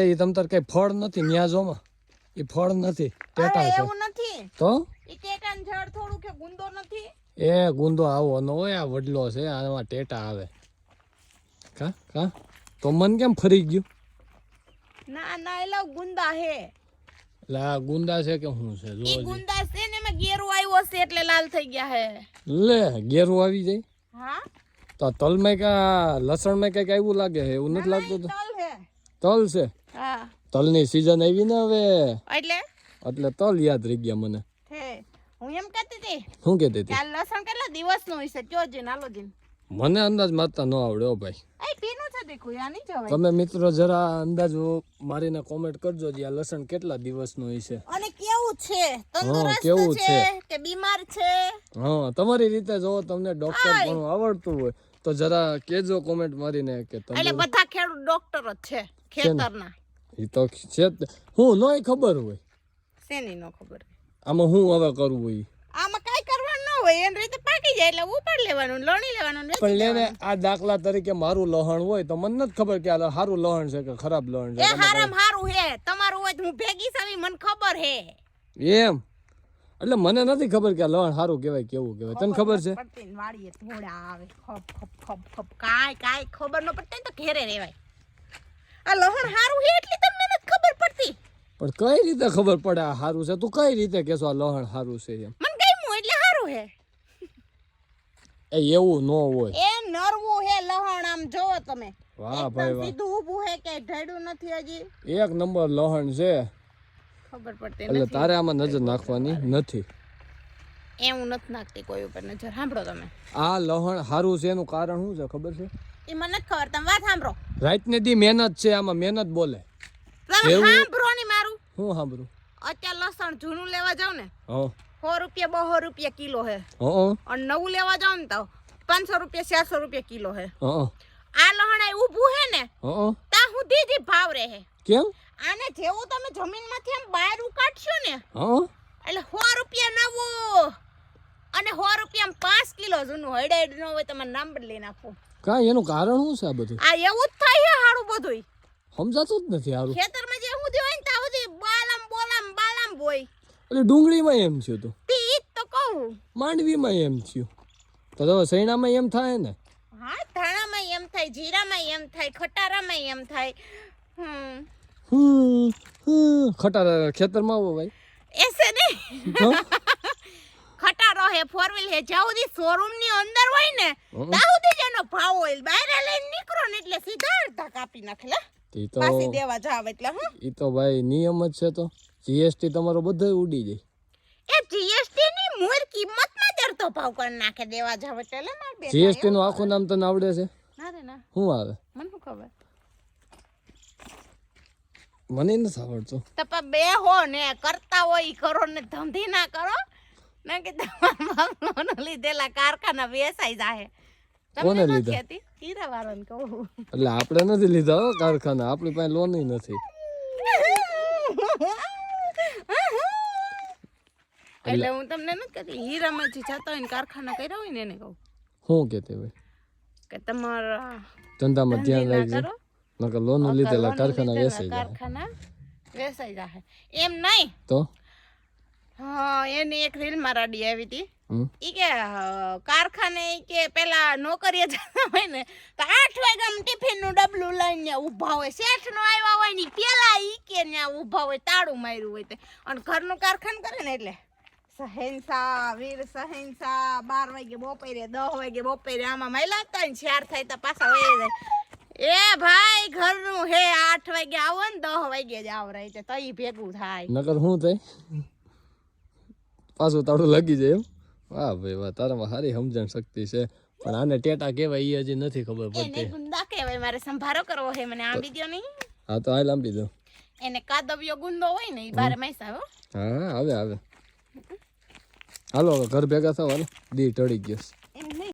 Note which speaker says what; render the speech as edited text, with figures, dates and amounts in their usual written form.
Speaker 1: એ તમ તાર કઈ ફળ નથી ન્યાજોમાં એ ફળ નથી ટેટા છે
Speaker 2: એવું નથી
Speaker 1: તો
Speaker 2: ઈ ટેટાનું ઝાડ થોડું કે ગુંદો નથી
Speaker 1: એ ગુંદો આવો ન હોય આ વડલો છે આમાં ટેટા આવે કા કા તો મન કેમ ફરી ગયું
Speaker 2: ના ના એલા ગુંદા હે
Speaker 1: એટલે આ ગુંદા છે કે શું છે
Speaker 2: ઈ
Speaker 1: જો
Speaker 2: ગુંદા છે ને એમાં ગેરો આવ્યો છે એટલે લાલ થઈ ગયા હે
Speaker 1: લે ઘેરું આવી જાય
Speaker 2: હા
Speaker 1: તો તલમાં કા લસણમાં કઈક આવ્યું લાગે છે એવું નથી લાગતું તો
Speaker 2: તલ હે
Speaker 1: તલ છે
Speaker 2: હા
Speaker 1: તલની સીઝન આવી ને હવે
Speaker 2: એટલે
Speaker 1: એટલે તલ યાદ રહી ગયા મને
Speaker 2: હે હું એમ કહેતી હતી
Speaker 1: શું કહેતી હતી
Speaker 2: કે આ લસણ કેટલા દિવસનું હશે કયો જીન હાલો જીન
Speaker 1: મને અંદાજ મારતા ન આવડે હો ભાઈ
Speaker 2: એ પીનું છે દેખો યા નહીં જવાય
Speaker 1: તમે મિત્રો જરા અંદાજ મારીને કોમેન્ટ કરજો જે આ લસણ કેટલા દિવસનું હશે
Speaker 2: અને કેવું છે તંદુરસ્ત
Speaker 1: કેવું
Speaker 2: છે
Speaker 1: છે?
Speaker 2: કે બીમાર છે
Speaker 1: હા તમારી રીતે જો તમને ડોક્ટર પણ આવડતું હોય તો જરા કેજો કોમેન્ટ મારીને કે
Speaker 2: એટલે
Speaker 1: તમે
Speaker 2: બધા ખેડૂત ડોક્ટર જ છે ખેતરના
Speaker 1: એ તો છે હું નોય ખબર હોય
Speaker 2: શેની નો ખબર
Speaker 1: આમાં હું હવે કરવું હોય
Speaker 2: આમાં કાઈ કરવાનું ન હોય એની રીતે પાકી જાય એટલે ઉપાડ લેવાનું લણી લેવાનું ને
Speaker 1: પણ લેને આ દાખલા તરીકે મારું લહણ હોય તો મને નથી ખબર કે આ સારું લહણ છે કે ખરાબ લહણ
Speaker 2: એ
Speaker 1: છે
Speaker 2: હારામ હારું હે તમારું હોય તો હું ભેગી સવી મને ખબર હે
Speaker 1: એમ એટલે મને નથી ખબર કે આ લહણ સારું કહેવાય કેવું કહેવાય તને ખબર છે
Speaker 2: પડતી ને વાડીએ થોડા આવે ખપ ખપ ખપ ખપ કાઈ ખબર ન પડતી તો ઘેરે રહેવાય આ લહણ હારું હે એટલી તમને નથી ખબર પડતી
Speaker 1: પણ કઈ રીતે ખબર પડે આ સારું છે તું કઈ રીતે કહેશો આ લહણ સારું છે એમ
Speaker 2: મને ગમ્યું એટલે હારું હે
Speaker 1: એ એવું ન હોય
Speaker 2: એ નરવું હે લહણ આમ જોવો તમે
Speaker 1: વાહ ભાઈ
Speaker 2: એકદમ
Speaker 1: વાહ
Speaker 2: સીધું ઊભું હે કે ઢળ્યું નથી હજી
Speaker 1: એક નંબર લહણ છે
Speaker 2: ખબર પડતી
Speaker 1: એટલે
Speaker 2: નથી
Speaker 1: તારે આમાં નજર નાખવાની નથી
Speaker 2: એ હું નથી નાખતી કોઈ ઉપર નજર સાંભળો તમે
Speaker 1: આ લહણ સારું છે એનું કારણ શું છે ખબર છે
Speaker 2: એ મને નથી ખબર તમે વાત સાંભળો
Speaker 1: રાતને દી મહેનત છે આમાં મહેનત બોલે
Speaker 2: તમે સાંભળો ને મારું
Speaker 1: હું સાંભળું
Speaker 2: અત્યારે લસણ જૂનું લેવા જાવ ને
Speaker 1: હા
Speaker 2: 100 રૂપિયા 200 રૂપિયા કિલો હે
Speaker 1: હા
Speaker 2: અને નવું લેવા જાવ ને તો 500 રૂપિયા 400 રૂપિયા કિલો હે
Speaker 1: હા
Speaker 2: આ લહણ ઊભું હે ને
Speaker 1: હા
Speaker 2: ત્યાં સુધી જ ભાવ રહે
Speaker 1: કેમ
Speaker 2: આને જેવું તમે જમીનમાંથી આમ બહાર ઉકાળશો ને
Speaker 1: હા
Speaker 2: એટલે 100 રૂપિયા નવું અને 100 રૂપિયા 5 કિલો જૂનું હડેડ ન હોય તમે નામ બદલી નાખો
Speaker 1: કા એનું કારણ શું છે આ બધું
Speaker 2: આ એવું જ થાય છે હારું બધું
Speaker 1: સમજાતું જ નથી સારું
Speaker 2: ખેતરમાં જે હું હોય ને ત્યાં સુધી બાલામ હોય
Speaker 1: એટલે ડુંગળીમાં એમ થયું તું
Speaker 2: તે ઈ જ તો કહું
Speaker 1: માંડવીમાં એમ થયું તો હવે સૈણામાં એમ થાય ને
Speaker 2: હા ધાણામાં એમ થાય જીરામાં એમ થાય ખટારામાં એમ થાય
Speaker 1: ખટારા ખેતરમાં આવો ભાઈ
Speaker 2: એસે નહીં ખટારો હે 4 વ્હીલ હે જ્યાં સુધી શોરૂમ ની અંદર હોય ને ત્યાં સુધી જ એનો ભાવ હોય બહાર લઈને નીકળો ને એટલે સીધા અડધા કાપી નાખે
Speaker 1: ઈ તો
Speaker 2: પાછી દેવા જાવ એટલે
Speaker 1: ઈ તો ભાઈ નિયમ જ છે તો જીએસટી તમારો બધો ઉડી જાય
Speaker 2: એ જીએસટી ની મૂળ કિંમત માં જરતો ભાવ કરી નાખે દેવા જાવ એટલે માર બે
Speaker 1: જીએસટી નું આખું નામ તને આવડે છે
Speaker 2: ના રે ના
Speaker 1: શું આવે
Speaker 2: મને શું ખબર
Speaker 1: મને નથી આવડતું
Speaker 2: તપા બે હો ને કરતા હોય ઈ કરો ને ધંધી ના કરો ના કે તમારા બાપનો લીધેલા કારખાના વેચાઈ જાહે
Speaker 1: કોને
Speaker 2: તમને
Speaker 1: લીધા?
Speaker 2: નથી હીરા વાળાને કહું
Speaker 1: એટલે આપણે નથી લીધા હો કારખાના આપણી પાસે લોન નથી
Speaker 2: એટલે હું તમને નથી કહેતી હીરામાં જે જતા હોય ને કારખાના કર્યા હોય ને એને કહું
Speaker 1: શું કેતે ભાઈ
Speaker 2: કે તમારા
Speaker 1: ધંધામાં ધ્યાન
Speaker 2: ધંધી
Speaker 1: રાખજો
Speaker 2: ના કરો
Speaker 1: નકર લોન લીધેલા
Speaker 2: લોન
Speaker 1: કારખાના
Speaker 2: લીધેલા
Speaker 1: વેચાઈ જાય
Speaker 2: કારખાના વેચાઈ જાહે એમ નહીં
Speaker 1: તો
Speaker 2: હા એની એક રીલ માં રાડી આવી હતી
Speaker 1: હમ
Speaker 2: ઈ કે કારખાને ઈ કે પેલા નોકરીએ જતા હોય ને તો 8 વાગ્યામાં ટિફિન નું ડબલું લઈને ઊભા હોય શેઠ નો આવ્યા હોય ને પેલા ઈ કે ન્યા ઊભા હોય તાળું માર્યું હોય તે અને ઘરનું કારખાનું કરે ને એટલે સહેનસા વીર સહેનસા 12 વાગે બપોરે 10 વાગે બપોરે આમાં મહિલા હતા ને 4 થાય તો પાછા વહી જાય એ ભાઈ ઘરનું હે 8 વાગે આવો ને 10 વાગે જ આવ રહી તો ઈ ભેગું થાય
Speaker 1: નકર શું થાય પાછું તાળું લાગી જાય એમ વાહ ભાઈ વાહ તારામાં સારી સમજણ શક્તિ છે પણ આને ટેટા કહેવાય એ હજી નથી ખબર
Speaker 2: એને
Speaker 1: પડતી
Speaker 2: ગુંદા કહેવાય મારે સંભારો કરવો હે મને આંબી દ્યો નહીં
Speaker 1: હા તો હાલ આંબી દો
Speaker 2: એને કાદવ્યો ગુંદો હોય ને ઈ બારે મૈસા હો
Speaker 1: હા આવે હાલો હવે ઘર ભેગા થવા દી ટળી ગયો
Speaker 2: એમ નહીં